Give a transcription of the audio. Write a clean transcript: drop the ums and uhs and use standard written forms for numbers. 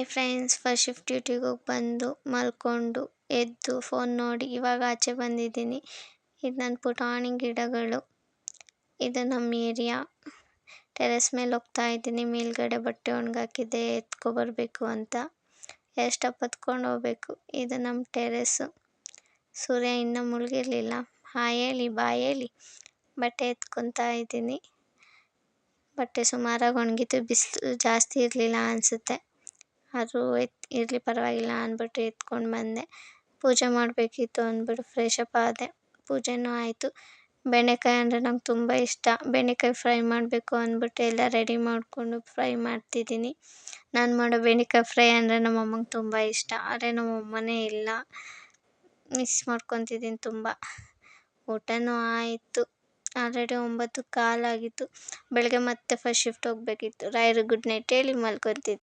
Hi friends, first shift ಡ್ಯೂಟಿಗೆ ಹೋಗಿ ಬಂದು ಮಲ್ಕೊಂಡು ಎದ್ದು ಫೋನ್ ನೋಡಿ ಇವಾಗ ಆಚೆ ಬಂದಿದ್ದೀನಿ. ಇದು ನನ್ನ ಪುಟಾಣಿ ಗಿಡಗಳು. ಇದು ನಮ್ಮ ಏರಿಯಾ. ಟೆರೆಸ್ ಮೇಲೆ ಹೋಗ್ತಾ ಇದ್ದೀನಿ. ಮೇಲ್ಗಡೆ ಬಟ್ಟೆ ಒಣಗಾಕಿದ್ದೆ ಎತ್ಕೊಬರ್ಬೇಕು ಅಂತ. ಎಷ್ಟಪ್ಪ ಎತ್ಕೊಂಡು ಹೋಗ್ಬೇಕು. ಇದು ನಮ್ಮ ಟೆರೆಸ್ಸು. ಸೂರ್ಯ ಇನ್ನೂ ಮುಳುಗಿರಲಿಲ್ಲ. ಹಾಯ್ ಹೇಳಿ ಬಾಯ್ ಹೇಳಿ. ಬಟ್ಟೆ ಎತ್ಕೊತಾ ಇದ್ದೀನಿ. ಬಟ್ಟೆ ಸುಮಾರಾಗಿ ಒಣಗಿತ್ತು. ಬಿಸಿಲು ಜಾಸ್ತಿ ಇರಲಿಲ್ಲ ಅನಿಸುತ್ತೆ. ಆದರೂ ಇರಲಿ ಪರವಾಗಿಲ್ಲ ಅಂದ್ಬಿಟ್ಟು ಎತ್ಕೊಂಡು ಬಂದೆ. ಪೂಜೆ ಮಾಡಬೇಕಿತ್ತು ಅಂದ್ಬಿಟ್ಟು ಫ್ರೆಶಪ್ ಆದೆ. ಪೂಜೆನೂ ಆಯಿತು. ಬೆಂಡೆಕಾಯಿ ಅಂದರೆ ನಂಗೆ ತುಂಬ ಇಷ್ಟ. ಬೆಂಡೆಕಾಯಿ ಫ್ರೈ ಮಾಡಬೇಕು ಅಂದ್ಬಿಟ್ಟು ಎಲ್ಲ ರೆಡಿ ಮಾಡಿಕೊಂಡು ಫ್ರೈ ಮಾಡ್ತಿದ್ದೀನಿ. ನಾನು ಮಾಡೋ ಬೆಂಡೆಕಾಯಿ ಫ್ರೈ ಅಂದರೆ ನಮ್ಮಮ್ಮಂಗೆ ತುಂಬ ಇಷ್ಟ. ಆದರೆ ನಮ್ಮಮ್ಮನೇ ಇಲ್ಲ. ಮಿಸ್ ಮಾಡ್ಕೊತಿದ್ದೀನಿ ತುಂಬ. ಊಟನೂ ಆಯಿತು. ಆಲ್ರೆಡಿ 9:15 ಆಗಿತ್ತು. ಬೆಳಗ್ಗೆ ಮತ್ತೆ ಫಸ್ಟ್ ಶಿಫ್ಟ್ ಹೋಗಬೇಕಿತ್ತು. ರಾಯರು ಗುಡ್ ನೈಟ್ ಹೇಳಿ ಮಲ್ಕೊತಿದ್ದೆ.